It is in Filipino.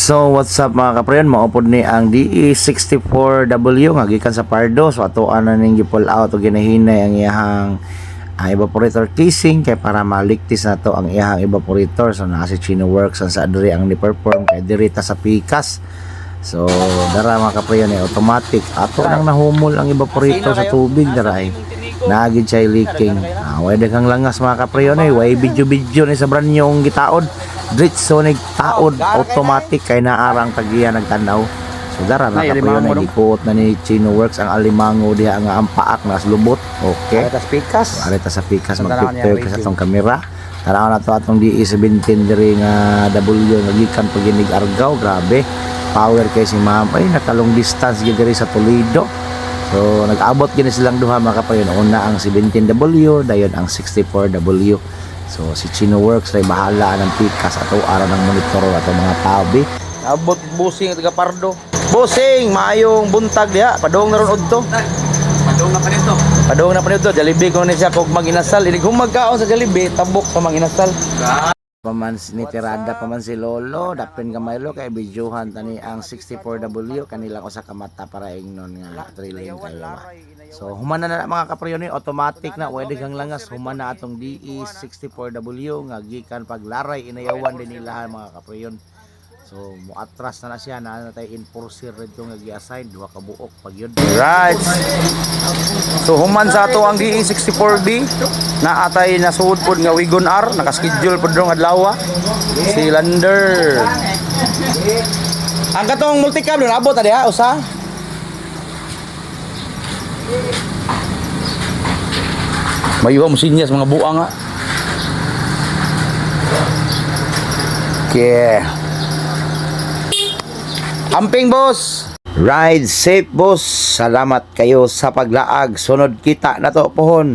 So what's up mga kaprayon, maupod ni ang DE64W nga gikan sa Pardo. So atoan na ning gi-pull out o ginahinay ang iyahang evaporator casing kay para maligtis na to ang iyahang evaporator. So naa si Chino Works ang sa diri ang ni-perform kay diri ta sa pikas. So dara mga kaprayon automatic ato nang nahumol ang evaporator sa tubig dara ay naagid siya leaking. Way daghang langas mga kaprayon way video ni sa brand yung gitaod. Diretso nagtaod automatic kay naarang tagiya nagtanaw. So dara na kaprayon na gikuot na ni Chino Works ang alimango diha nga ang paak na lubot. Okay. Areta sa pikas mag-prepare ka sa tong kamera. Tanaw na to atong DE17 diri nga W nga gikan paginig Argao. Grabe. Power kay si ma'am ay nakalong distance gid diri sa Toledo. So nag-abot gini silang duha mga kaprayon. Una ang 17W, dayon ang 64W. So si Chino Works ay bahala ng pikas ato ara ng monitor ato mga tabi. Abot busing taga Pardo. Busing maayong buntag diha, padong na ron udto. Padong na pa nito. Padong na pa nito, Jollibee ko ni siya kog maginasal. Inig humagkaon sa Jollibee, tabok sa maginasal. Paman ni Tirada paman si Lolo, dapin gamay lo kay bidyuhan tani ang 64W kanila ko sa kamata para ingnon nga trailing kayo. So humana na mga kaprayon automatic na pwede kang langas humana atong DE64W nga gikan paglaray inayawan din nila mga kaprayon. So muatras na siya na natay enforcer dito nga gi-assign duha ka buok pag yun. Right. So human sa ato ang DE64B na atay nasuod pod nga Wigon R naka-schedule pod dong adlaw si Lander. Ang katong multicam nun abot adi ha usa. Mayuha mo sinyas mga buang nga. Okay. Amping boss. Ride safe boss. Salamat kayo sa paglaag. Sunod kita na to pohon.